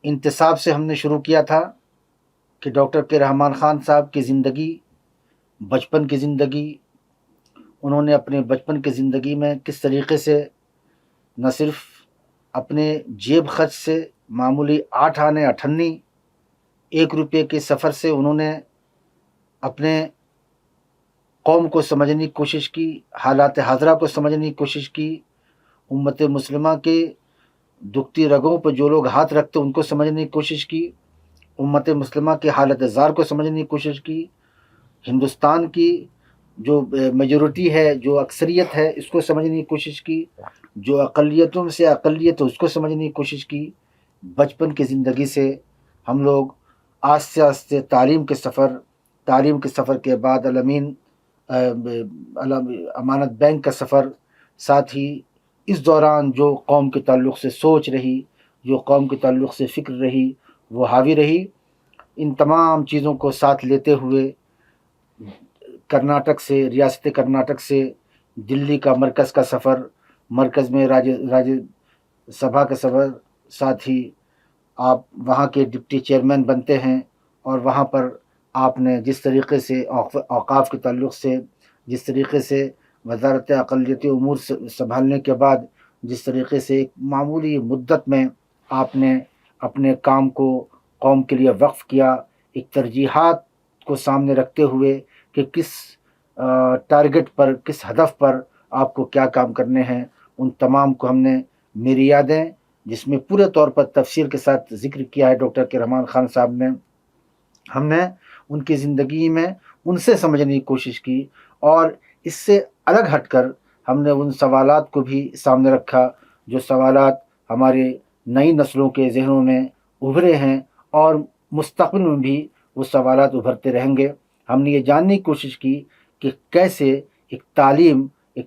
انتصاب سے ہم نے شروع کیا تھا کہ ڈاکٹر کے رحمان خان صاحب کی زندگی، بچپن کی زندگی، انہوں نے اپنے بچپن کی زندگی میں کس طریقے سے نہ صرف اپنے جیب خرچ سے معمولی 8 آنے 98 1 روپے کے سفر سے انہوں نے اپنے قوم کو سمجھنے کی کوشش کی، حالات حاضرہ کو سمجھنے کی کوشش کی، امت مسلمہ کے دکھتی رگوں پر جو لوگ ہاتھ رکھتے ان کو سمجھنے کی کوشش کی، امت مسلمہ کے حالت زار کو سمجھنے کی کوشش کی، ہندوستان کی جو میجورٹی ہے، جو اکثریت ہے، اس کو سمجھنے کی کوشش کی، جو اقلیتوں سے اقلیت ہے اس کو سمجھنے کی کوشش کی۔ بچپن کی زندگی سے ہم لوگ آہستہ آہستہ تعلیم کے سفر کے بعد امانت بینک کا سفر، ساتھ ہی اس دوران جو قوم کے تعلق سے سوچ رہی، جو قوم کے تعلق سے فکر رہی، وہ حاوی رہی، ان تمام چیزوں کو ساتھ لیتے ہوئے کرناٹک سے، ریاست کرناٹک سے دلی کا مرکز کا سفر، مرکز میں راجیہ سبھا کا سفر، ساتھ ہی آپ وہاں کے ڈپٹی چیئرمین بنتے ہیں، اور وہاں پر آپ نے جس طریقے سے اوقاف کے تعلق سے، جس طریقے سے وزارت اقلیتی امور سنبھالنے کے بعد جس طریقے سے ایک معمولی مدت میں آپ نے اپنے کام کو قوم کے لیے وقف کیا، ایک ترجیحات کو سامنے رکھتے ہوئے کہ کس ٹارگٹ پر، کس ہدف پر آپ کو کیا کام کرنے ہیں، ان تمام کو ہم نے میری یادیں، جس میں پورے طور پر تفصیل کے ساتھ ذکر کیا ہے ڈاکٹر کے رحمان خان صاحب نے، ہم نے ان کی زندگی میں ان سے سمجھنے کی کوشش کی، اور اس سے الگ ہٹ کر ہم نے ان سوالات کو بھی سامنے رکھا جو سوالات ہمارے نئی نسلوں کے ذہنوں میں ابھرے ہیں، اور مستقبل میں بھی وہ سوالات ابھرتے رہیں گے۔ ہم نے یہ جاننے کی کوشش کی کہ کیسے ایک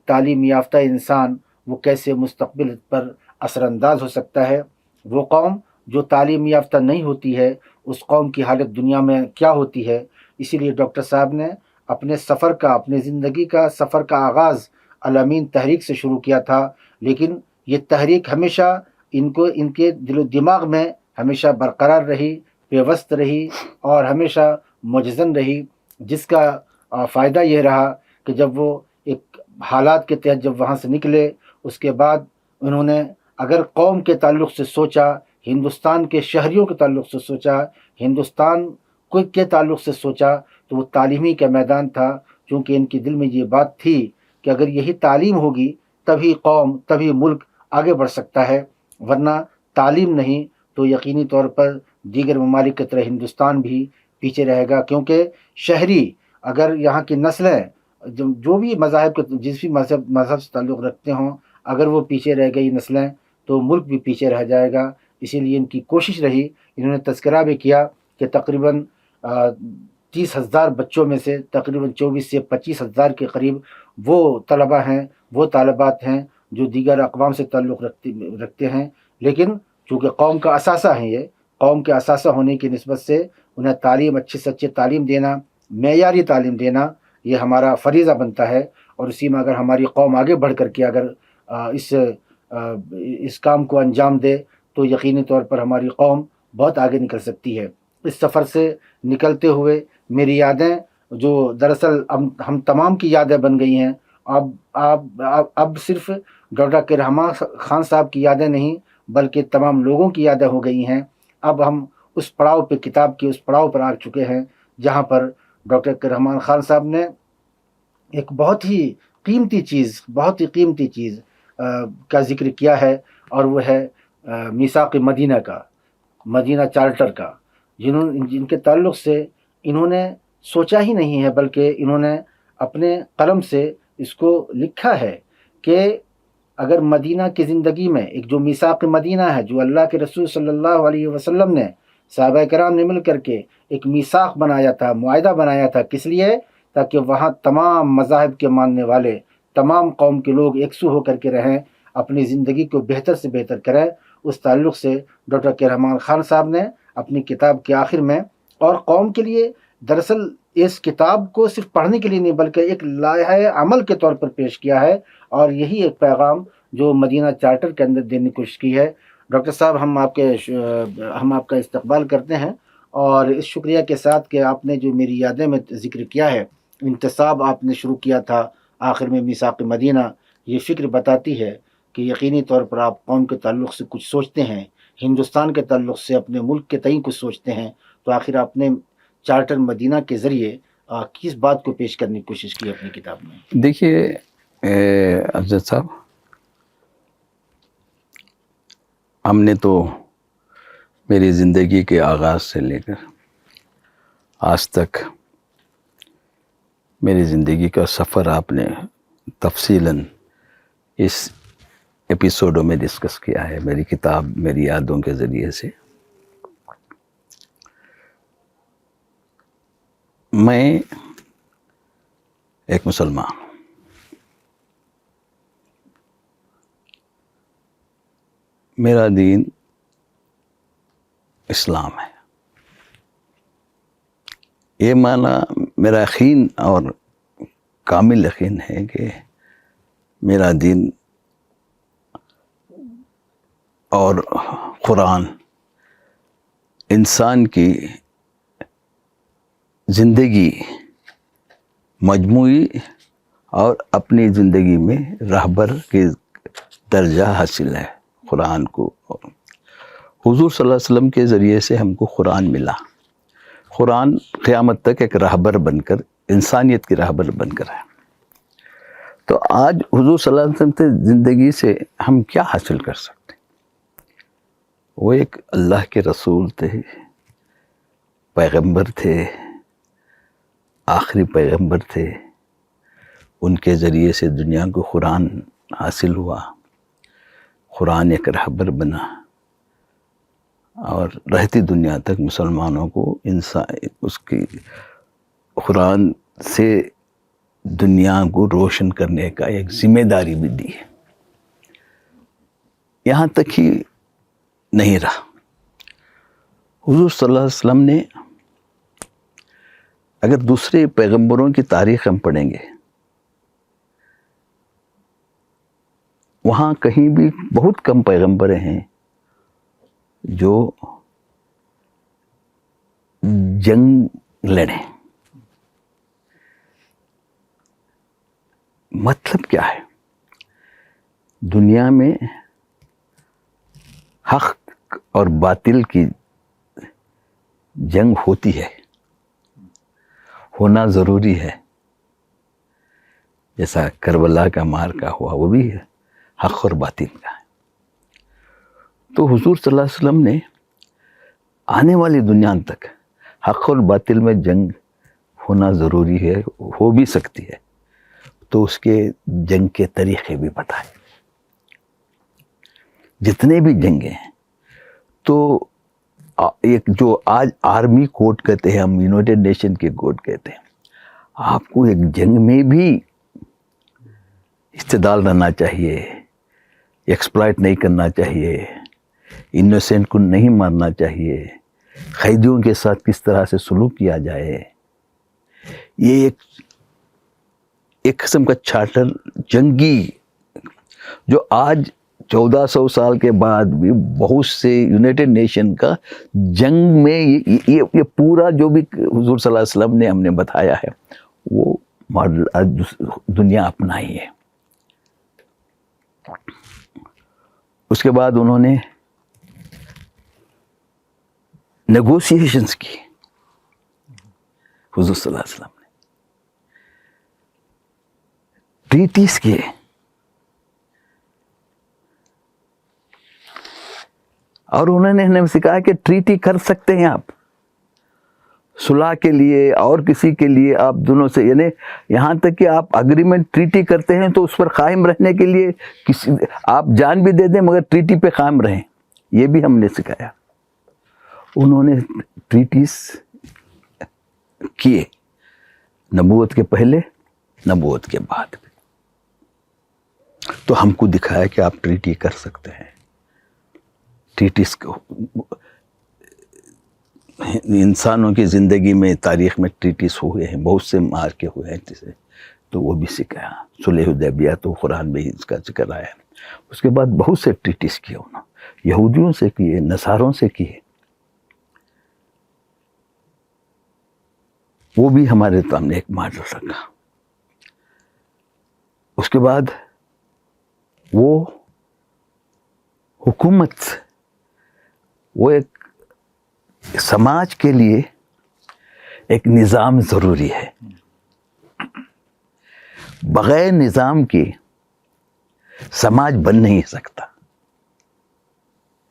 تعلیم یافتہ انسان وہ کیسے مستقبل پر اثر انداز ہو سکتا ہے، وہ قوم جو تعلیم یافتہ نہیں ہوتی ہے اس قوم کی حالت دنیا میں کیا ہوتی ہے۔ اسی لیے ڈاکٹر صاحب نے اپنے زندگی کا سفر کا آغاز الامین تحریک سے شروع کیا تھا، لیکن یہ تحریک ہمیشہ ان کے دل و دماغ میں ہمیشہ برقرار رہی، پیوست رہی، اور ہمیشہ مجزن رہی، جس کا فائدہ یہ رہا کہ جب وہ ایک حالات کے تحت جب وہاں سے نکلے، اس کے بعد انہوں نے اگر قوم کے تعلق سے سوچا، ہندوستان کے شہریوں کے تعلق سے سوچا، ہندوستان کے تعلق سے سوچا، تو وہ تعلیمی کا میدان تھا، چونکہ ان کے دل میں یہ بات تھی کہ اگر یہی تعلیم ہوگی تبھی قوم، تبھی ملک آگے بڑھ سکتا ہے، ورنہ تعلیم نہیں تو یقینی طور پر دیگر ممالک کی طرح ہندوستان بھی پیچھے رہے گا، کیونکہ شہری اگر یہاں کی نسلیں جو بھی مذاہب کے جس بھی مذہب سے تعلق رکھتے ہوں، اگر وہ پیچھے رہ گئی نسلیں تو ملک بھی پیچھے رہ جائے گا۔ اسی لیے ان کی کوشش رہی، انہوں نے تذکرہ بھی کیا کہ تقریباً 30,000 بچوں میں سے تقریباً 24 سے 25,000 کے قریب وہ طلبہ ہیں، وہ طالبات ہیں جو دیگر اقوام سے تعلق رکھتے ہیں، لیکن چونکہ قوم کا اثاثہ ہیں، یہ قوم کے اثاثہ ہونے کی نسبت سے انہیں تعلیم، اچھے سے اچھی تعلیم دینا، معیاری تعلیم دینا، یہ ہمارا فریضہ بنتا ہے، اور اسی میں اگر ہماری قوم آگے بڑھ کر کے اگر اس کام کو انجام دے تو یقینی طور پر ہماری قوم بہت آگے نکل سکتی ہے۔ اس سفر سے نکلتے ہوئے میری یادیں جو دراصل ہم تمام کی یادیں بن گئی ہیں، اب صرف ڈاکٹر کے رحمان خان صاحب کی یادیں نہیں بلکہ تمام لوگوں کی یادیں ہو گئی ہیں۔ اب ہم اس پڑاؤ پہ، کتاب کے اس پڑاؤ پر آ چکے ہیں جہاں پر ڈاکٹر کے رحمان خان صاحب نے ایک بہت ہی قیمتی چیز کا ذکر کیا ہے، اور وہ ہے میثاق مدینہ کا، مدینہ چارٹر کا، جن کے تعلق سے انہوں نے سوچا ہی نہیں ہے بلکہ انہوں نے اپنے قلم سے اس کو لکھا ہے کہ اگر مدینہ کی زندگی میں ایک جو میثاق مدینہ ہے، جو اللہ کے رسول صلی اللہ علیہ وسلم نے صحابہ کرام نے مل کر کے ایک میثاق بنایا تھا، معاہدہ بنایا تھا، کس لیے؟ تاکہ وہاں تمام مذاہب کے ماننے والے، تمام قوم کے لوگ یکسو ہو کر کے رہیں، اپنی زندگی کو بہتر سے بہتر کریں۔ اس تعلق سے ڈاکٹر کے رحمان خان صاحب نے اپنی کتاب کے آخر میں، اور قوم کے لیے دراصل اس کتاب کو صرف پڑھنے کے لیے نہیں بلکہ ایک لائحہ عمل کے طور پر پیش کیا ہے، اور یہی ایک پیغام جو مدینہ چارٹر کے اندر دینے کی کوشش کی ہے۔ ڈاکٹر صاحب ہم آپ کا استقبال کرتے ہیں، اور اس شکریہ کے ساتھ کہ آپ نے جو میری یادیں میں ذکر کیا ہے، انتصاب آپ نے شروع کیا تھا آخر میں میثاق مدینہ، یہ فکر بتاتی ہے کہ یقینی طور پر آپ قوم کے تعلق سے کچھ سوچتے ہیں، ہندوستان کے تعلق سے اپنے ملک کے تئیں کچھ سوچتے ہیں، تو آخر آپ نے چارٹر مدینہ کے ذریعے کس بات کو پیش کرنے کی کوشش کی اپنی کتاب میں؟ دیکھیے افضل صاحب، ہم نے تو میری زندگی کے آغاز سے لے کر آج تک میری زندگی کا سفر آپ نے تفصیلاً اس ایپیسوڈوں میں ڈسکس کیا ہے، میری کتاب میری یادوں کے ذریعے سے۔ میں ایک مسلمان، میرا دین اسلام ہے، یہ مانا میرا یقین اور کامل یقین ہے کہ میرا دین اور قرآن انسان کی زندگی مجموعی اور اپنی زندگی میں رہبر کے درجہ حاصل ہے قرآن کو۔ حضور صلی اللہ علیہ وسلم کے ذریعے سے ہم کو قرآن ملا، قرآن قیامت تک ایک رہبر بن کر، انسانیت کی رہبر بن کر ہے۔ تو آج حضور صلی اللہ علیہ وسلم سے زندگی سے ہم کیا حاصل کر سکتے؟ وہ ایک اللہ کے رسول تھے، پیغمبر تھے، آخری پیغمبر تھے، ان کے ذریعے سے دنیا کو قرآن حاصل ہوا، قرآن ایک رہبر بنا، اور رہتی دنیا تک مسلمانوں کو اس کی قرآن سے دنیا کو روشن کرنے کا ایک ذمہ داری بھی دی ہے۔ یہاں تک ہی نہیں رہا، حضور صلی اللہ علیہ وسلم نے، اگر دوسرے پیغمبروں کی تاریخ ہم پڑھیں گے، وہاں کہیں بھی بہت کم پیغمبر ہیں جو جنگ لڑیں۔ مطلب کیا ہے؟ دنیا میں حق اور باطل کی جنگ ہوتی ہے، ہونا ضروری ہے، جیسا کربلا کا معرکہ ہوا، وہ بھی ہے حق اور باطل کا ہے۔ تو حضور صلی اللہ علیہ وسلم نے آنے والی دنیا تک حق اور باطل میں جنگ ہونا ضروری ہے، ہو بھی سکتی ہے، تو اس کے جنگ کے طریقے بھی بتائے۔ جتنے بھی جنگیں ہیں، تو ایک جو آج آرمی کوڈ کہتے ہیں، ہم یونائٹڈ نیشن کے کوڈ کہتے ہیں، آپ کو ایک جنگ میں بھی استعدال رہنا چاہیے، ایکسپلائٹ نہیں کرنا چاہیے، انوسینٹ کو نہیں مارنا چاہیے، قیدیوں کے ساتھ کس طرح سے سلوک کیا جائے، یہ ایک قسم کا چارٹر جنگی، جو آج 1400 سال کے بعد بھی بہت سے یونائٹڈ نیشن کا جنگ میں یہ پورا جو بھی حضور صلی اللہ علیہ وسلم نے ہم نے بتایا ہے، وہ ماڈل آج دنیا اپنائی ہے۔ اس کے بعد انہوں نے نیگوسیشنز کی، حضور صلی اللہ علیہ وسلم نے ٹریٹیز کیے، اور انہوں نے ہمیں سکھایا کہ ٹریٹی کر سکتے ہیں آپ، صلح کے لیے اور کسی کے لیے آپ دونوں سے، یعنی یہاں تک کہ آپ اگریمنٹ ٹریٹی کرتے ہیں تو اس پر قائم رہنے کے لیے آپ جان بھی دے دیں مگر ٹریٹی پہ قائم رہیں، یہ بھی ہم نے سکھایا۔ انہوں نے ٹریٹیز کیے، نبوت کے پہلے، نبوت کے بعد، تو ہم کو دکھایا کہ آپ ٹریٹی کر سکتے ہیں۔ ٹریٹیز کو انسانوں کی زندگی میں، تاریخ میں ٹریٹیز ہوئے ہیں، بہت سے معرکے ہوئے ہیں جسے، تو وہ بھی سکھایا۔ صلح حدیبیہ تو قرآن میں ہی اس کا ذکر آیا ہے۔ اس کے بعد بہت سے ٹریٹیز کیے انہوں نے۔ یہودیوں سے کیے، نصاروں سے کیے، وہ بھی ہمارے سامنے ایک ماڈل رکھا. اس کے بعد وہ حکومت، وہ ایک سماج کے لیے ایک نظام ضروری ہے. بغیر نظام کے سماج بن نہیں سکتا.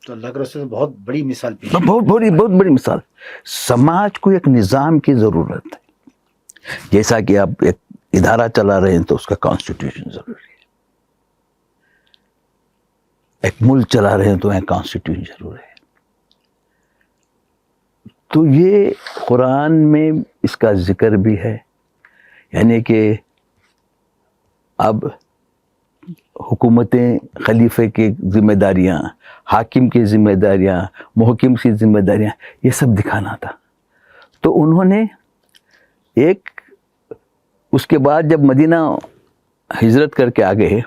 تو اللہ کے رسول نے بہت بڑی مثال پیش بہت بڑی مثال. سماج کو ایک نظام کی ضرورت ہے. جیسا کہ آپ ایک ادارہ چلا رہے ہیں تو اس کا کانسٹیٹیوشن ضروری ہے. ایک ملک چلا رہے ہیں تو ایک کانسٹیٹیوشن ضروری ہے. تو یہ قرآن میں اس کا ذکر بھی ہے. یعنی کہ اب حکومتیں، خلیفے کی ذمہ داریاں، حاکم کی ذمہ داریاں، محکم کی ذمہ داریاں، یہ سب دکھانا تھا. تو انہوں نے ایک، اس کے بعد جب مدینہ ہجرت کر کے آ گئے،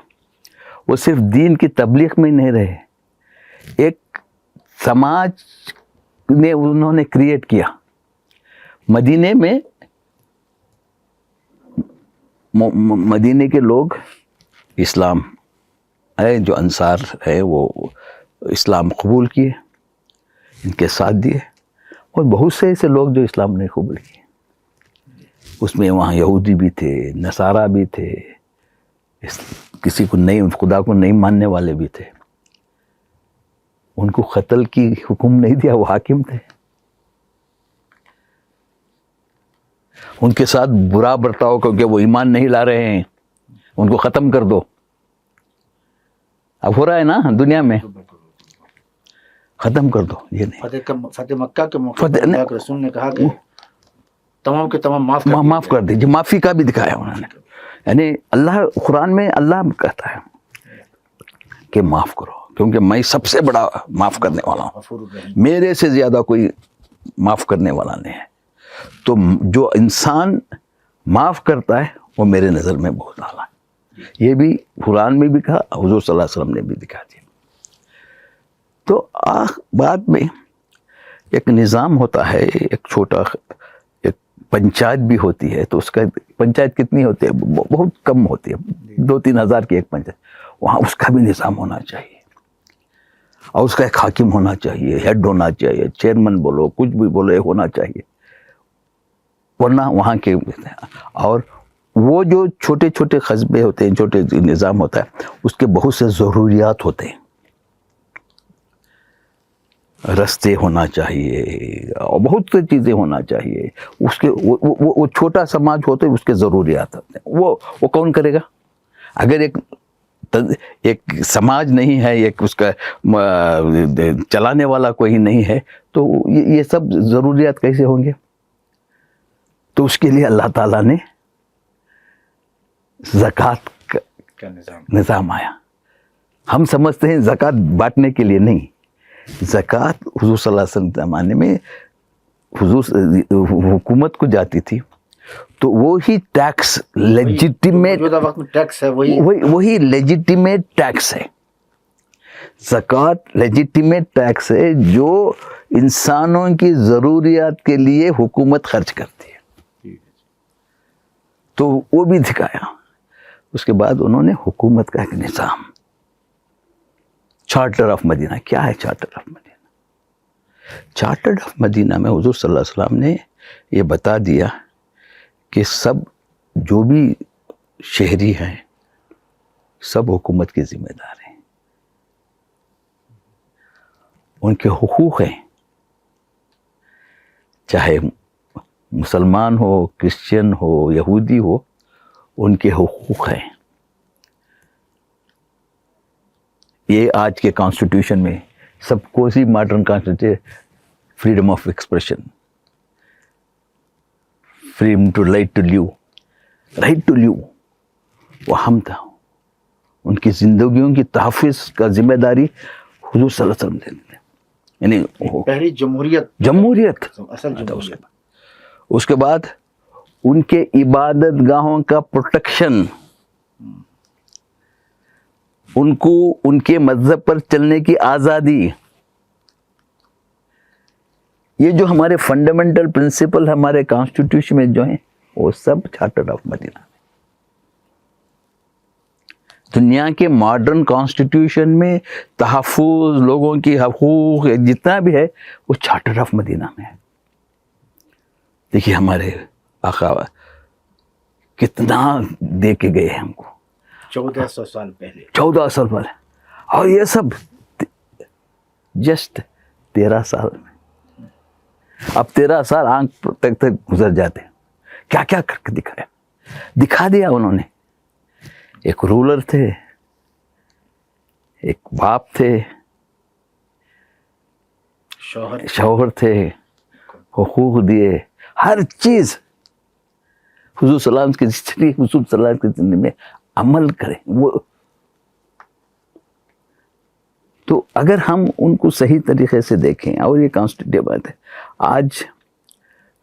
وہ صرف دین کی تبلیغ میں نہیں رہے، ایک سماج نے انہوں نے کریٹ کیا. مدینے میں مدینے کے لوگ اسلام ہے، جو انصار ہے وہ اسلام قبول کیے، ان کے ساتھ دیے. اور بہت سے ایسے لوگ جو اسلام نہیں قبول کیے، اس میں وہاں یہودی بھی تھے، نصارہ بھی تھے، کسی کو نہیں، خدا کو نہیں ماننے والے بھی تھے. ان کو قتل کی حکم نہیں دیا، وہ حاکم تھے. ان کے ساتھ برا برتاؤ کیونکہ وہ ایمان نہیں لا رہے ہیں، ان کو ختم کر دو. اب ہو رہا ہے نا دنیا میں، ختم کر دو. یہ نہیں، فتح مکہ کے موقع پر اللہ کے رسول نے کہا کہ تمام کے تمام معاف کر دیجیے. معافی کا بھی دکھایا انہوں نے. یعنی اللہ، قرآن میں اللہ کہتا ہے کہ معاف کرو، کیونکہ میں سب سے بڑا معاف کرنے والا ہوں، میرے سے زیادہ کوئی معاف کرنے والا نہیں ہے. تو جو انسان معاف کرتا ہے وہ میرے نظر میں بہت اعلیٰ ہے. یہ بھی قرآن میں بھی کہا، حضور صلی اللہ علیہ وسلم نے بھی دکھا دیا. تو بعد میں ایک نظام ہوتا ہے، ایک چھوٹا، ایک پنچایت بھی ہوتی ہے. تو اس کا پنچایت کتنی ہوتی ہے؟ بہت کم ہوتی ہے، 2-3 ہزار کی ایک پنچایت. وہاں اس کا بھی نظام ہونا چاہیے، اور اس کا ایک حاکم ہونا چاہیے، ہیڈ ہونا چاہیے، چیئرمین بولو، کچھ بھی بولو، یہ ہونا چاہیے. ورنہ وہاں کے، اور وہ جو چھوٹے چھوٹے قصبے ہوتے ہیں، چھوٹے نظام ہوتا ہے، اس کے بہت سے ضروریات ہوتے ہیں. رستے ہونا چاہیے اور بہت سی چیزیں ہونا چاہیے. اس کے وہ چھوٹا سماج ہوتا ہے، اس کے ضروریات ہوتے ہیں. وہ کون کرے گا؟ اگر ایک سماج نہیں ہے، ایک اس کا چلانے والا کوئی نہیں ہے، تو یہ سب ضروریات کیسے ہوں گے؟ تو اس کے لیے اللہ تعالیٰ نے زکوٰۃ کا نظام آیا. ہم سمجھتے ہیں زکوٰۃ بانٹنے کے لیے، نہیں. زکوٰۃ حضور صلی اللہ علیہ وسلم کے زمانے میں حضور حکومت کو جاتی تھی، تو وہی ٹیکس لیجیٹیمیٹ، ٹیکس ہے، وہی لیجیٹیمیٹ ٹیکس ہے. زکوٰۃ لیجیٹیمیٹ ٹیکس ہے جو انسانوں کی ضروریات کے لیے حکومت خرچ کرتی ہے. تو وہ بھی دکھایا. اس کے بعد انہوں نے حکومت کا ایک نظام، چارٹر آف مدینہ. کیا ہے charter of Medina? Charter of Medina میں حضور صلی اللہ علیہ وسلم نے یہ بتا دیا کہ سب جو بھی شہری ہیں سب حکومت کے ذمہ دار ہیں. ان کے حقوق ہیں، چاہے مسلمان ہو، کرسچن ہو، یہودی ہو، ان کے حقوق ہیں. یہ آج کے کانسٹیٹیوشن میں سب کو سی modern constitution, freedom of expression, freedom to right to live, right to live, وہ اہم تھا. ان کی زندگیوں کی تحفظ کا ذمہ داری حضور صلی اللہ علیہ وسلم دیتے ہیں. یعنی پہلی جمہوریت اصل جمہوریت. اس کے بعد ان کے عبادت گاہوں کا پروٹیکشن، ان کو ان کے مذہب پر چلنے کی آزادی. یہ جو ہمارے فنڈامنٹل پرنسپل ہمارے کانسٹیٹیوشن میں جو ہیں وہ سب چارٹر آف مدینہ. دنیا کے ماڈرن کانسٹیٹیوشن میں تحفظ، لوگوں کی حقوق جتنا بھی ہے وہ چارٹر آف مدینہ میں ہے. دیکھیے ہمارے آقا کتنا دے کے گئے ہم کو 1400 سال پہلے. 14 سال پہلے، اور یہ سب جسٹ 13 سال میں. اب 13 سال آنکھ تک گزر جاتے ہیں. کیا کیا کر کے دکھا دیا انہوں نے. ایک رولر تھے، ایک باپ تھے، شوہر تھے، حقوق دیے، ہر چیز حضور صلی اللہ علیہ وسلم کی حضور صلی اللہ علیہ وسلم کی زندگی میں عمل کریں. وہ تو اگر ہم ان کو صحیح طریقے سے دیکھیں، اور یہ کانسٹیٹیوٹ بات ہے، آج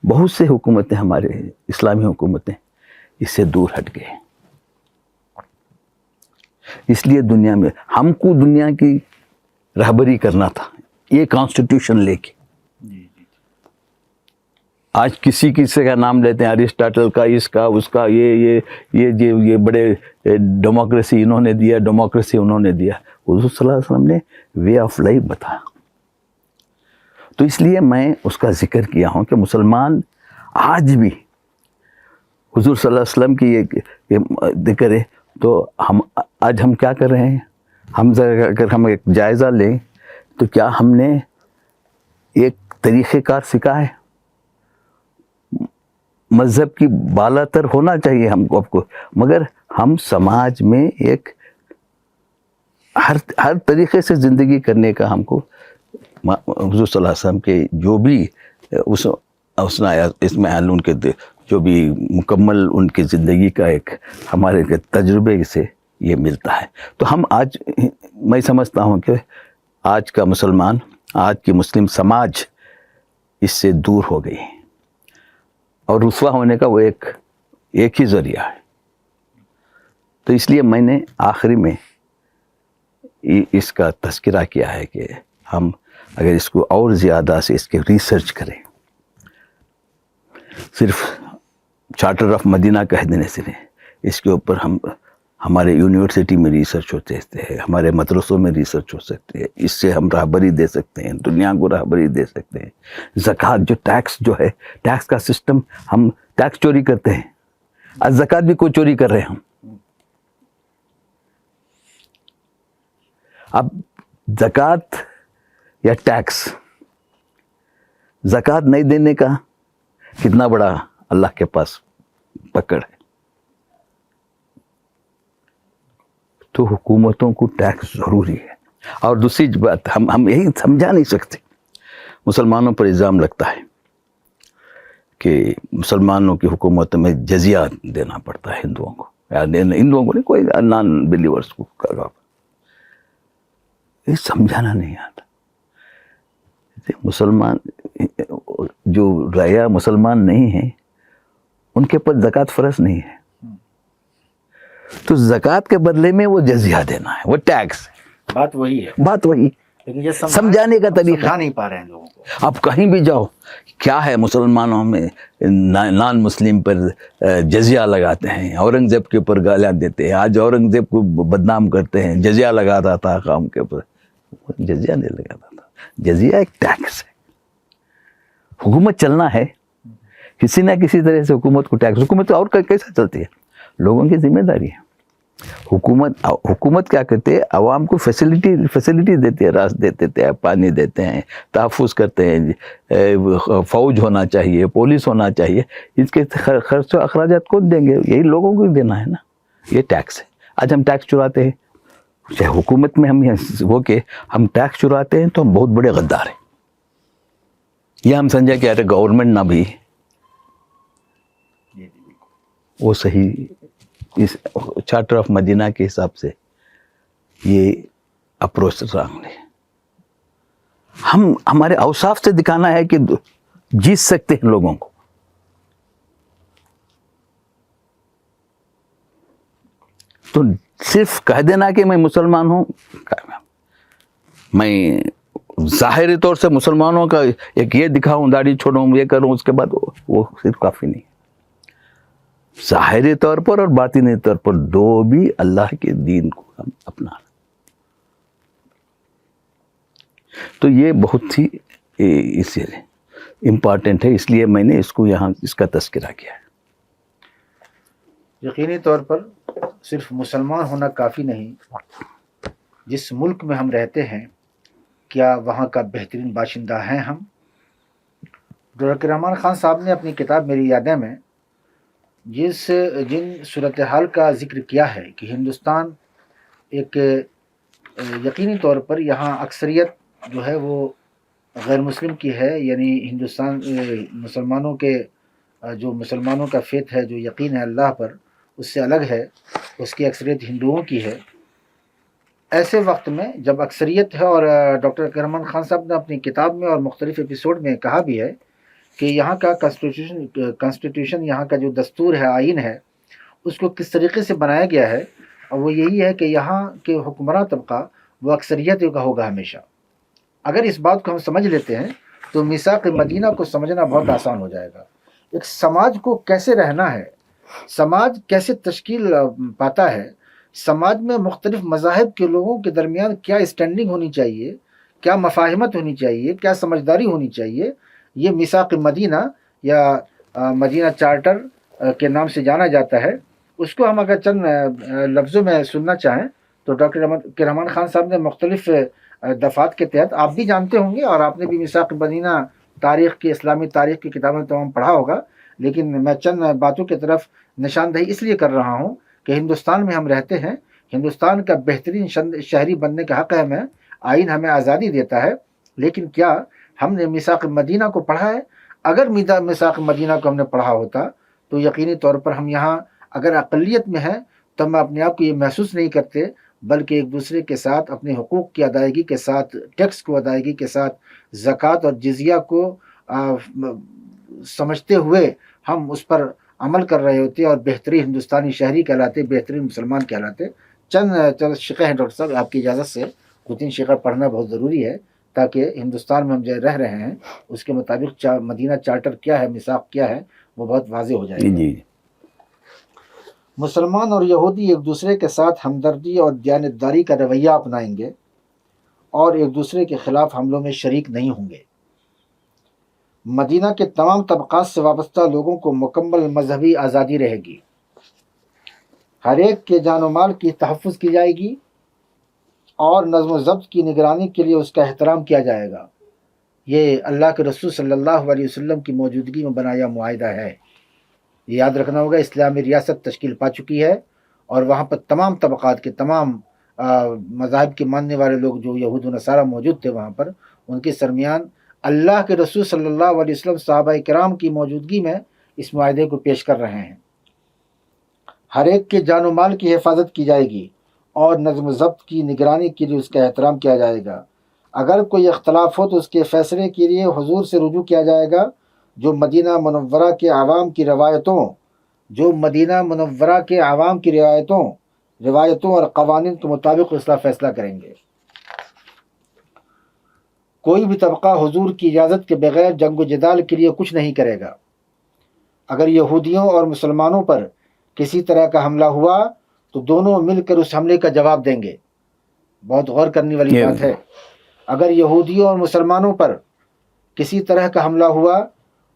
بہت سے حکومتیں ہمارے اسلامی حکومتیں اس سے دور ہٹ گئے. اس لیے دنیا میں ہم کو دنیا کی رہبری کرنا تھا یہ کانسٹیٹیوشن لے کے. آج کسی کا نام لیتے ہیں، ارسطاٹل کا، اس کا، اس کا، یہ بڑے ڈیموکریسی انہوں نے دیا، ڈیموکریسی انہوں نے دیا. حضور صلی اللہ علیہ وسلم نے وے آف لائف بتایا. تو اس لیے میں اس کا ذکر کیا ہوں کہ مسلمان آج بھی حضور صلی اللہ علیہ وسلم کی یہ ذکر ہے. تو آج ہم کیا کر رہے ہیں؟ اگر ہم ایک جائزہ لیں تو کیا ہم نے ایک طریقہ کار سیکھا ہے؟ مذہب کی بالا تر ہونا چاہیے ہم کو، مگر ہم سماج میں ایک ہر طریقے سے زندگی کرنے کا ہم کو حضور صلی اللہ علیہ وسلم کے جو بھی اس میں ان کے جو بھی مکمل ان کی زندگی کا ایک ہمارے تجربے سے یہ ملتا ہے. تو ہم آج میں سمجھتا ہوں کہ آج کا مسلمان، آج کی مسلم سماج اس سے دور ہو گئی، اور رسوا ہونے کا وہ ایک ہی ذریعہ ہے. تو اس لیے میں نے آخری میں اس کا تذکرہ کیا ہے کہ ہم اگر اس کو اور زیادہ سے اس کے ریسرچ کریں، صرف چارٹر آف مدینہ کہہ دینے سے نہیں، اس کے اوپر ہمارے یونیورسٹی میں ریسرچ ہو سکتے ہیں، ہمارے مدرسوں میں ریسرچ ہو سکتے ہیں. اس سے ہم راہبری دے سکتے ہیں، دنیا کو راہبری دے سکتے ہیں. زکوٰۃ جو ٹیکس جو ہے، ٹیکس کا سسٹم، ہم ٹیکس چوری کرتے ہیں، آج زکوٰۃ بھی کوئی چوری کر رہے ہیں ہم. اب زکوٰۃ یا ٹیکس، زکوٰۃ نہیں دینے کا کتنا بڑا اللہ کے پاس پکڑ ہے. تو حکومتوں کو ٹیکس ضروری ہے. اور دوسری بات، ہم یہی سمجھا نہیں سکتے. مسلمانوں پر الزام لگتا ہے کہ مسلمانوں کی حکومت میں جزیہ دینا پڑتا ہے ہندوؤں کو، ہندوؤں کو نہیں، کوئی نان بلیورس کو. یہ سمجھانا نہیں آتا. مسلمان جو رعایا مسلمان نہیں ہیں ان کے پر زکوٰۃ فرض نہیں ہے، تو زکوٰۃ کے بدلے میں وہ جزیہ دینا ہے، وہ ٹیکس. بات وہی ہے، بات وہی، لیکن یہ سمجھانے کا طریقہ سمجھا نہیں پا رہے ہیں لوگوں کو. آپ کہیں بھی جاؤ، کیا ہے مسلمانوں میں نان مسلم پر جزیہ لگاتے ہیں، اورنگزیب کے اوپر گالیاں دیتے ہیں. آج اورنگزیب کو بدنام کرتے ہیں، جزیہ لگاتا تھا قوم کے اوپر. جزیہ نہیں لگاتا تھا، جزیہ ایک ٹیکس ہے. حکومت چلنا ہے، کسی نہ کسی طرح سے حکومت کو ٹیکس. حکومت اور کیسے چلتی ہے؟ لوگوں کی ذمہ داری ہے. حکومت کیا کرتے ہیں؟ عوام کو فیسلٹی دیتی ہے، راست دیتے ہیں، پانی دیتے ہیں، تحفظ کرتے ہیں. فوج ہونا چاہیے، پولیس ہونا چاہیے. اس کے خرچ و اخراجات کون دیں گے؟ یہی لوگوں کو دینا ہے نا. یہ ٹیکس ہے. آج ہم ٹیکس چراتے ہیں، چاہے حکومت میں ہم ہو کے ہم ٹیکس چراتے ہیں تو ہم بہت بڑے غدار ہیں. یہ ہم سمجھا کہ ارے گورنمنٹ نہ بھی وہ صحیح. اس چارٹر آف مدینہ کے حساب سے یہ اپروچ رانگ ہے. ہمارے اوصاف سے دکھانا ہے کہ جیت سکتے ہیں لوگوں کو. تو صرف کہہ دینا کہ میں مسلمان ہوں، میں ظاہری طور سے مسلمانوں کا ایک یہ دکھاؤں، داڑھی چھوڑوں، یہ کروں، اس کے بعد وہ صرف کافی نہیں. ظاہری طور پر اور باطنی طور پر دو بھی اللہ کے دین کو ہم اپنانا. تو یہ بہت ہی اس امپارٹنٹ ہے، اس لیے میں نے اس کو یہاں اس کا تذکرہ کیا ہے. یقینی طور پر صرف مسلمان ہونا کافی نہیں. جس ملک میں ہم رہتے ہیں کیا وہاں کا بہترین باشندہ ہیں ہم؟ ڈاکٹر رحمان خان صاحب نے اپنی کتاب میری یادیں میں جن صورتحال کا ذکر کیا ہے کہ ہندوستان ایک یقینی طور پر یہاں اکثریت جو ہے وہ غیر مسلم کی ہے، یعنی ہندوستان مسلمانوں کے جو مسلمانوں کا فیتھ ہے، جو یقین ہے اللہ پر، اس سے الگ ہے، اس کی اکثریت ہندوؤں کی ہے. ایسے وقت میں جب اکثریت ہے، اور ڈاکٹر رحمان خان صاحب نے اپنی کتاب میں اور مختلف ایپیسوڈ میں کہا بھی ہے کہ یہاں کا کانسٹیٹیوشن یہاں کا جو دستور ہے، آئین ہے، اس کو کس طریقے سے بنایا گیا ہے، اور وہ یہی ہے کہ یہاں کے حکمراں طبقہ وہ اکثریت کا ہوگا ہمیشہ. اگر اس بات کو ہم سمجھ لیتے ہیں تو میثاق مدینہ کو سمجھنا بہت آسان ہو جائے گا. ایک سماج کو کیسے رہنا ہے، سماج کیسے تشکیل پاتا ہے، سماج میں مختلف مذاہب کے لوگوں کے درمیان کیا اسٹینڈنگ ہونی چاہیے، کیا مفاہمت ہونی چاہیے، کیا سمجھداری ہونی چاہیے، یہ میثاق مدینہ یا مدینہ چارٹر کے نام سے جانا جاتا ہے. اس کو ہم اگر چند لفظوں میں سننا چاہیں تو ڈاکٹر رحمان خان صاحب نے مختلف دفعات کے تحت، آپ بھی جانتے ہوں گے اور آپ نے بھی میثاق مدینہ تاریخ کی، اسلامی تاریخ کی کتابیں تمام پڑھا ہوگا، لیکن میں چند باتوں کی طرف نشاندہی اس لیے کر رہا ہوں کہ ہندوستان میں ہم رہتے ہیں، ہندوستان کا بہترین شہری بننے کا حق ہے ہمیں، آئین ہمیں آزادی دیتا ہے، لیکن کیا ہم نے میثاق مدینہ کو پڑھا ہے؟ اگر میثاق مدینہ کو ہم نے پڑھا ہوتا تو یقینی طور پر ہم یہاں اگر اقلیت میں ہیں تو ہم اپنے آپ کو یہ محسوس نہیں کرتے، بلکہ ایک دوسرے کے ساتھ اپنے حقوق کی ادائیگی کے ساتھ، ٹیکس کو ادائیگی کے ساتھ، زکوٰۃ اور جزیہ کو سمجھتے ہوئے ہم اس پر عمل کر رہے ہوتے اور بہترین ہندوستانی شہری کہلاتے، بہترین مسلمان کہلاتے. چند شقیں ہیں ڈاکٹر صاحب، آپ کی اجازت سے 2-3 شقیں پڑھنا بہت ضروری ہے تاکہ ہندوستان میں ہم جو رہ رہے ہیں اس کے مطابق مدینہ چارٹر کیا ہے، میثاق کیا ہے، وہ بہت واضح ہو جائے گا. مسلمان اور یہودی ایک دوسرے کے ساتھ ہمدردی اور دیانتداری کا رویہ اپنائیں گے اور ایک دوسرے کے خلاف حملوں میں شریک نہیں ہوں گے. مدینہ کے تمام طبقات سے وابستہ لوگوں کو مکمل مذہبی آزادی رہے گی. ہر ایک کے جان و مال کی تحفظ کی جائے گی اور نظم و ضبط کی نگرانی کے لیے اس کا احترام کیا جائے گا. یہ اللہ کے رسول صلی اللہ علیہ وسلم کی موجودگی میں بنایا معاہدہ ہے. یہ یاد رکھنا ہوگا، اسلامی ریاست تشکیل پا چکی ہے اور وہاں پر تمام طبقات کے، تمام مذاہب کے ماننے والے لوگ جو یہود و نصارہ موجود تھے وہاں پر، ان کے درمیان اللہ کے رسول صلی اللہ علیہ وسلم صحابہ کرام کی موجودگی میں اس معاہدے کو پیش کر رہے ہیں. ہر ایک کے جان و مال کی حفاظت کی جائے گی اور نظم و ضبط کی نگرانی کے لیے اس کا احترام کیا جائے گا. اگر کوئی اختلاف ہو تو اس کے فیصلے کے لیے حضور سے رجوع کیا جائے گا، جو مدینہ منورہ کے عوام کی روایتوں اور قوانین کے مطابق اصلاح فیصلہ کریں گے. کوئی بھی طبقہ حضور کی اجازت کے بغیر جنگ و جدال کے لیے کچھ نہیں کرے گا. اگر یہودیوں اور مسلمانوں پر کسی طرح کا حملہ ہوا تو دونوں مل کر اس حملے کا جواب دیں گے. بہت غور کرنے والی بات ہے. اگر یہودیوں اور مسلمانوں پر کسی طرح کا حملہ ہوا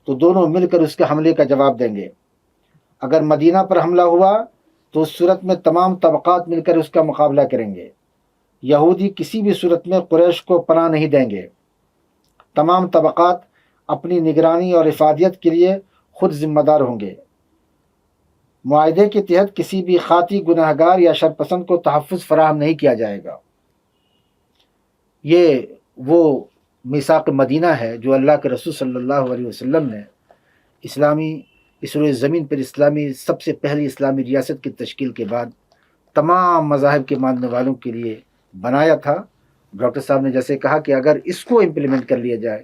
تو دونوں مل کر اس کے حملے کا جواب دیں گے. اگر مدینہ پر حملہ ہوا تو اس صورت میں تمام طبقات مل کر اس کا مقابلہ کریں گے. یہودی کسی بھی صورت میں قریش کو پناہ نہیں دیں گے. تمام طبقات اپنی نگرانی اور افادیت کے لیے خود ذمہ دار ہوں گے. معاہدے کے تحت کسی بھی خاطی، گناہگار یا شرپسند کو تحفظ فراہم نہیں کیا جائے گا. یہ وہ میثاق مدینہ ہے جو اللہ کے رسول صلی اللہ علیہ وسلم نے اس روئے زمین پر سب سے پہلی اسلامی ریاست کی تشکیل کے بعد تمام مذاہب کے ماننے والوں کے لیے بنایا تھا. ڈاکٹر صاحب نے جیسے کہا کہ اگر اس کو امپلیمنٹ کر لیا جائے،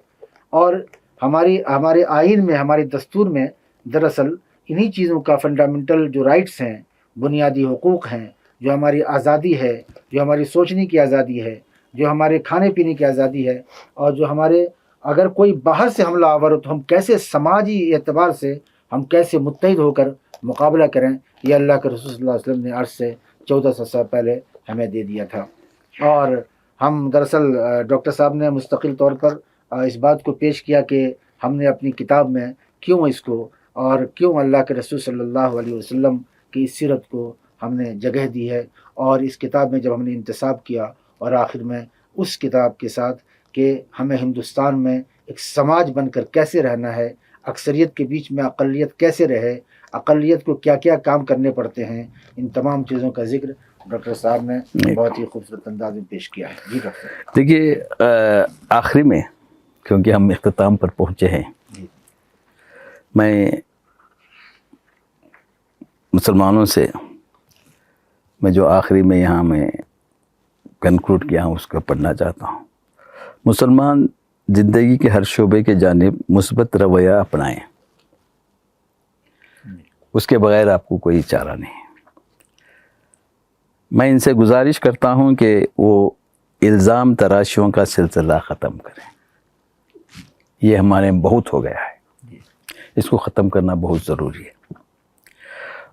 اور ہمارے آئین میں، ہمارے دستور میں دراصل انہی چیزوں کا فنڈامنٹل جو رائٹس ہیں، بنیادی حقوق ہیں، جو ہماری آزادی ہے، جو ہماری سوچنے کی آزادی ہے، جو ہمارے کھانے پینے کی آزادی ہے، اور جو ہمارے اگر کوئی باہر سے حملہ آور ہو تو ہم کیسے سماجی اعتبار سے ہم کیسے متحد ہو کر مقابلہ کریں، یہ اللہ کے رسول صلی اللہ علیہ وسلم نے آج سے 1400 سال پہلے ہمیں دے دیا تھا۔ اور ہم دراصل ڈاکٹر صاحب نے مستقل طور پر اس بات کو پیش کیا کہ ہم نے اپنی کتاب میں کیوں اس کو اور کیوں اللہ کے رسول صلی اللہ علیہ وسلم کی اس سیرت کو ہم نے جگہ دی ہے، اور اس کتاب میں جب ہم نے انتصاب کیا اور آخر میں اس کتاب کے ساتھ کہ ہمیں ہندوستان میں ایک سماج بن کر کیسے رہنا ہے، اکثریت کے بیچ میں اقلیت کیسے رہے، اقلیت کو کیا کیا کام کرنے پڑتے ہیں، ان تمام چیزوں کا ذکر ڈاکٹر صاحب نے بہت ہی خوبصورت انداز میں پیش کیا ہے۔ جی ڈاکٹر صاحب۔ دیکھیے آخری میں کیونکہ ہم اختتام پر پہنچے ہیں، میں مسلمانوں سے میں جو آخری میں یہاں میں کنکلوڈ کیا ہوں اس کو پڑھنا چاہتا ہوں۔ مسلمان زندگی کے ہر شعبے کے جانب مثبت رویہ اپنائیں، اس کے بغیر آپ کو کوئی چارہ نہیں۔ میں ان سے گزارش کرتا ہوں کہ وہ الزام تراشیوں کا سلسلہ ختم کریں، یہ ہمارے بہت ہو گیا ہے، اس کو ختم کرنا بہت ضروری ہے،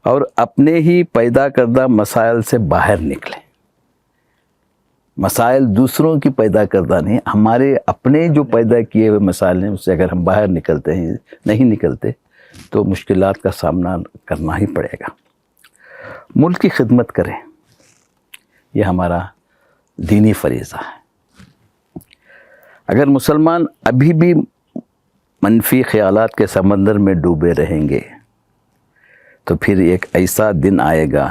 اور اپنے ہی پیدا کردہ مسائل سے باہر نکلیں۔ مسائل دوسروں کی پیدا کردہ نہیں، ہمارے اپنے جو پیدا کیے ہوئے مسائل ہیں، اس سے اگر ہم باہر نکلتے ہیں، نہیں نکلتے تو مشکلات کا سامنا کرنا ہی پڑے گا۔ ملک کی خدمت کریں، یہ ہمارا دینی فریضہ ہے۔ اگر مسلمان ابھی بھی منفی خیالات کے سمندر میں ڈوبے رہیں گے تو پھر ایک ایسا دن آئے گا،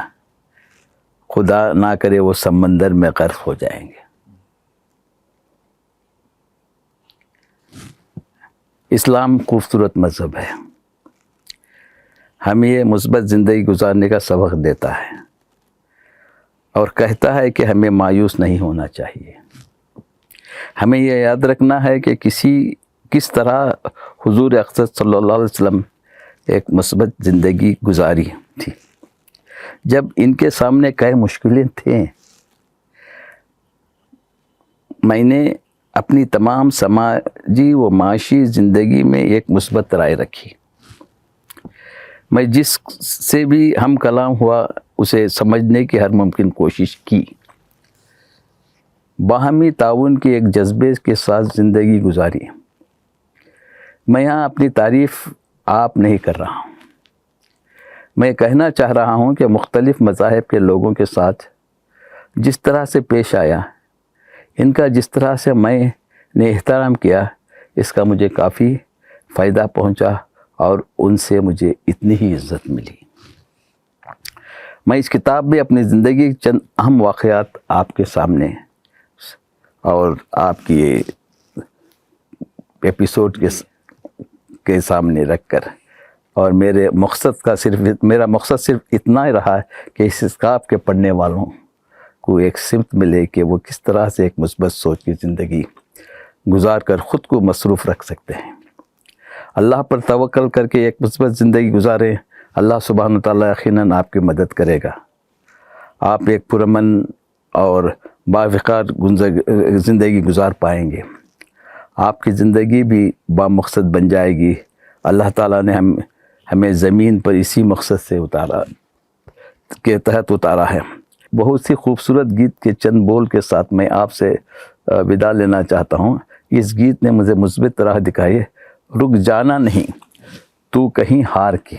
خدا نہ کرے وہ سمندر میں غرق ہو جائیں گے۔ اسلام خوبصورت مذہب ہے، ہمیں یہ مثبت زندگی گزارنے کا سبق دیتا ہے اور کہتا ہے کہ ہمیں مایوس نہیں ہونا چاہیے۔ ہمیں یہ یاد رکھنا ہے کہ کس طرح حضور اقدس صلی اللہ علیہ وسلم ایک مثبت زندگی گزاری تھی جب ان کے سامنے کئی مشکلیں تھیں۔ میں نے اپنی تمام سماجی و معاشی زندگی میں ایک مثبت رائے رکھی۔ میں جس سے بھی ہم کلام ہوا اسے سمجھنے کی ہر ممکن کوشش کی۔ باہمی تعاون کے ایک جذبے کے ساتھ زندگی گزاری۔ میں یہاں اپنی تعریف آپ نہیں کر رہا ہوں، میں کہنا چاہ رہا ہوں کہ مختلف مذاہب کے لوگوں کے ساتھ جس طرح سے پیش آیا، ان کا جس طرح سے میں نے احترام کیا، اس کا مجھے کافی فائدہ پہنچا اور ان سے مجھے اتنی ہی عزت ملی۔ میں اس کتاب میں اپنی زندگی کے چند اہم واقعات آپ کے سامنے اور آپ کی ایپیسوڈ کے سامنے رکھ کر، اور میرا مقصد صرف اتنا ہی رہا کہ اس کتاب کے پڑھنے والوں کو ایک سمت ملے کہ وہ کس طرح سے ایک مثبت سوچ کی زندگی گزار کر خود کو مصروف رکھ سکتے ہیں۔ اللہ پر توکل کر کے ایک مثبت زندگی گزاریں، اللہ سبحانہ وتعالیٰ یقیناً آپ کی مدد کرے گا۔ آپ ایک پرامن اور باوقار زندگی گزار پائیں گے، آپ کی زندگی بھی بامقصد بن جائے گی۔ اللہ تعالیٰ نے ہمیں زمین پر اسی مقصد سے کے تحت اتارا ہے۔ بہت سی خوبصورت گیت کے چند بول کے ساتھ میں آپ سے ودا لینا چاہتا ہوں۔ اس گیت نے مجھے مثبت راہ دکھائی ہے۔ رک جانا نہیں تو کہیں ہار کے،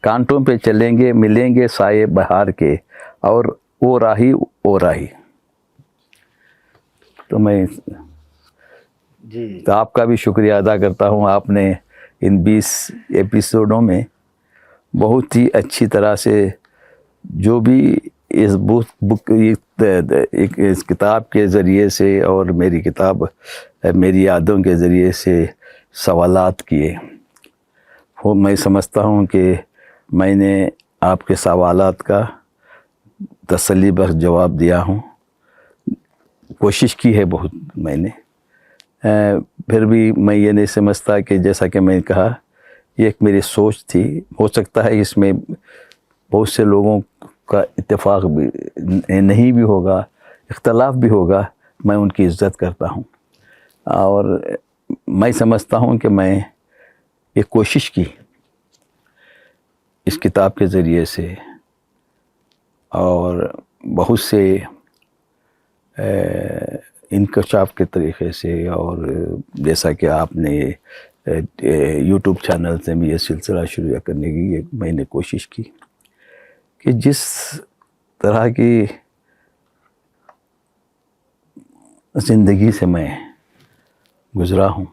کانٹوں پہ چلیں گے ملیں گے سائے بہار کے، اور او راہی او راہی۔ تو میں تو آپ کا بھی شکریہ ادا کرتا ہوں، آپ نے ان 20 ایپیسوڈوں میں بہت ہی اچھی طرح سے جو بھی اس کتاب کے ذریعے سے اور میری کتاب میری یادوں کے ذریعے سے سوالات کیے، وہ میں سمجھتا ہوں کہ میں نے آپ کے سوالات کا تسلی بخش جواب دیا ہوں، کوشش کی ہے بہت میں نے۔ پھر بھی میں یہ نہیں سمجھتا کہ جیسا کہ میں نے کہا یہ ایک میری سوچ تھی، ہو سکتا ہے اس میں بہت سے لوگوں کا اتفاق بھی نہیں بھی ہوگا، اختلاف بھی ہوگا، میں ان کی عزت کرتا ہوں، اور میں سمجھتا ہوں کہ میں یہ کوشش کی اس کتاب کے ذریعے سے اور بہت سے انکشاف کے طریقے سے، اور جیسا کہ آپ نے یوٹیوب چینل سے بھی یہ سلسلہ شروع کرنے کی میں نے کوشش کی کہ جس طرح کی زندگی سے میں گزرا ہوں،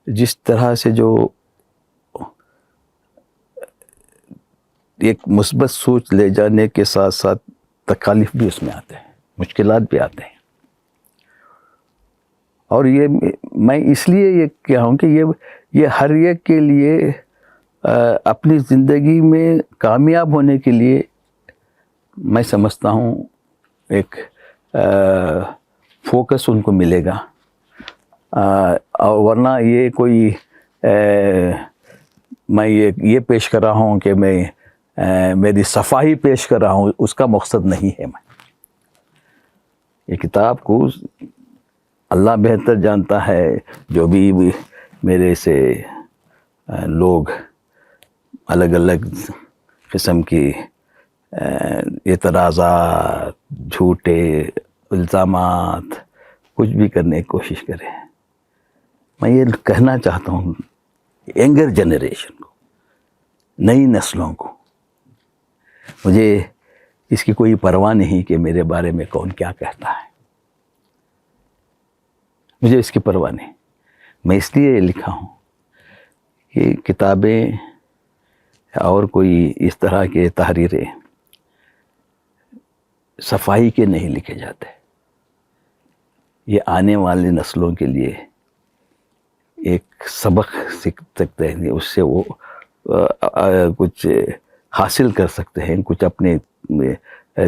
جس طرح سے جو ایک مثبت سوچ لے جانے کے ساتھ ساتھ تکالیف بھی اس میں آتے ہیں، مشکلات بھی آتے ہیں، اور یہ میں اس لیے یہ کہا ہوں کہ یہ ہر ایک کے لیے اپنی زندگی میں کامیاب ہونے کے لیے میں سمجھتا ہوں ایک فوکس ان کو ملے گا، اور ورنہ یہ کوئی میں یہ پیش کر رہا ہوں کہ میں میری صفائی پیش کر رہا ہوں، اس کا مقصد نہیں ہے۔ میں یہ کتاب کو اللہ بہتر جانتا ہے، جو بھی میرے سے لوگ الگ الگ قسم کی اعتراضات، جھوٹے الزامات کچھ بھی کرنے کی کوشش کرے، میں یہ کہنا چاہتا ہوں ینگر جنریشن کو، نئی نسلوں کو، مجھے اس کی کوئی پرواہ نہیں کہ میرے بارے میں کون کیا کہتا ہے، مجھے اس کی پرواہ نہیں۔ میں اس لیے یہ لکھا ہوں کہ کتابیں اور کوئی اس طرح کے تحریریں صفائی کے نہیں لکھے جاتے، یہ آنے والی نسلوں کے لیے ایک سبق سیکھ سکتے ہیں، اس سے وہ کچھ حاصل کر سکتے ہیں، کچھ اپنے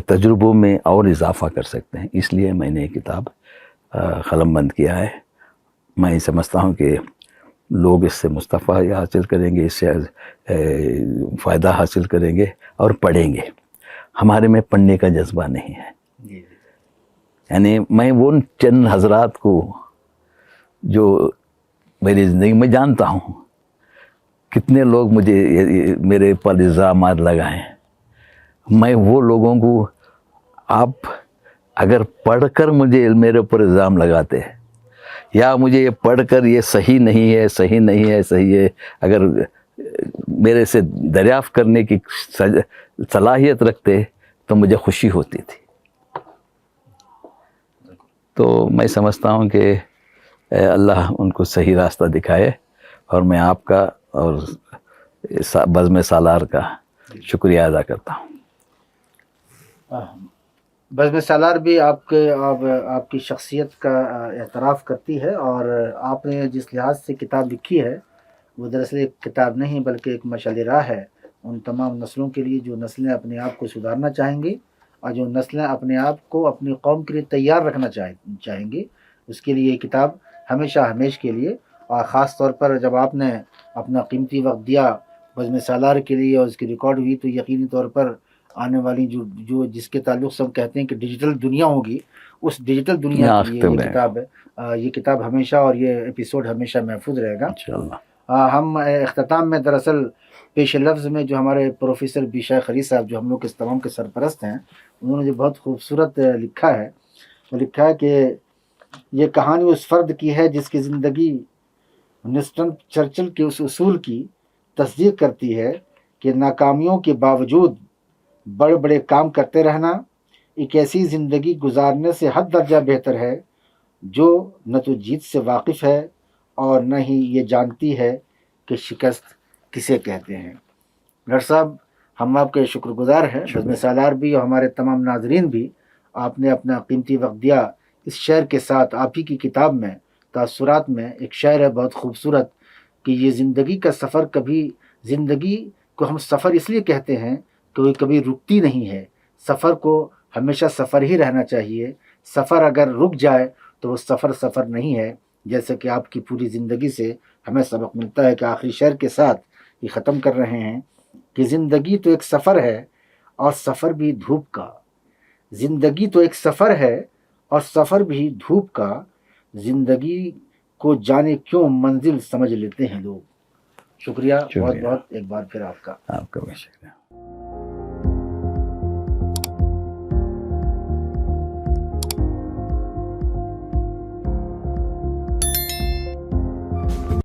تجربوں میں اور اضافہ کر سکتے ہیں۔ اس لیے میں نے یہ کتاب قلم بند کیا ہے۔ میں سمجھتا ہوں کہ لوگ اس سے مستفاد حاصل کریں گے، اس سے فائدہ حاصل کریں گے اور پڑھیں گے۔ ہمارے میں پڑھنے کا جذبہ نہیں ہے، یعنی میں وہ چند حضرات کو جو میری زندگی میں جانتا ہوں، کتنے لوگ مجھے میرے پر الزامات لگائیں، میں وہ لوگوں کو، آپ اگر پڑھ کر مجھے میرے اوپر الزام لگاتے ہیں یا مجھے یہ پڑھ کر یہ صحیح نہیں ہے، صحیح نہیں ہے، صحیح ہے، اگر میرے سے دریافت کرنے کی صلاحیت رکھتے تو مجھے خوشی ہوتی تھی۔ تو میں سمجھتا ہوں کہ اللہ ان کو صحیح راستہ دکھائے، اور میں آپ کا اور بزم سالار کا شکریہ ادا کرتا ہوں۔ بزم سالار بھی آپ کی شخصیت کا اعتراف کرتی ہے، اور آپ نے جس لحاظ سے کتاب لکھی ہے وہ دراصل ایک کتاب نہیں بلکہ ایک مشعل راہ ہے ان تمام نسلوں کے لیے جو نسلیں اپنے آپ کو سدھارنا چاہیں گی، اور جو نسلیں اپنے آپ کو اپنی قوم کے لیے تیار رکھنا چاہیں گی، اس کے لیے یہ کتاب ہمیشہ ہمیش کے لیے، اور خاص طور پر جب آپ نے اپنا قیمتی وقت دیا بزم سالار کے لیے اور اس کی ریکارڈ ہوئی، تو یقینی طور پر آنے والی جو جس کے تعلق سے ہم کہتے ہیں کہ ڈیجیٹل دنیا ہوگی، اس ڈیجیٹل دنیا کے لیے یہ کتاب ہمیشہ، اور یہ ایپیسوڈ ہمیشہ محفوظ رہے گا انشاءاللہ۔ ہم اختتام میں دراصل پیش لفظ میں جو ہمارے پروفیسر بیشا خری صاحب، جو ہم لوگ کے تمام کے سرپرست ہیں، انہوں نے جو بہت خوبصورت لکھا ہے، وہ لکھا ہے کہ یہ کہانی اس فرد کی ہے جس کی زندگی ونسٹن چرچل کے اس اصول کی تصدیق کرتی ہے کہ ناکامیوں کے باوجود بڑے بڑے کام کرتے رہنا ایک ایسی زندگی گزارنے سے حد درجہ بہتر ہے جو نہ تو جیت سے واقف ہے اور نہ ہی یہ جانتی ہے کہ شکست کسے کہتے ہیں۔ ڈاکٹر صاحب، ہم آپ کے شکر گزار ہیں، بزم سالار بھی اور ہمارے تمام ناظرین بھی، آپ نے اپنا قیمتی وقت دیا اس شعر کے ساتھ۔ آپ ہی کی کتاب میں تاثرات میں ایک شعر ہے بہت خوبصورت کہ یہ زندگی کا سفر، کبھی زندگی کو ہم سفر اس لیے کہتے ہیں کہ وہ کبھی رکتی نہیں ہے، سفر کو ہمیشہ سفر ہی رہنا چاہیے، سفر اگر رک جائے تو وہ سفر نہیں ہے، جیسے کہ آپ کی پوری زندگی سے ہمیں سبق ملتا ہے کہ آخری شعر کے ساتھ یہ ختم کر رہے ہیں کہ زندگی تو ایک سفر ہے اور سفر بھی دھوپ کا. زندگی تو ایک سفر ہے اور سفر بھی دھوپ کا. زندگی کو جانے کیوں منزل سمجھ لیتے ہیں لوگ. شکریہ بہت شکریہ. بہت ایک بار پھر آپ کا. آپ کا بھی شکریہ.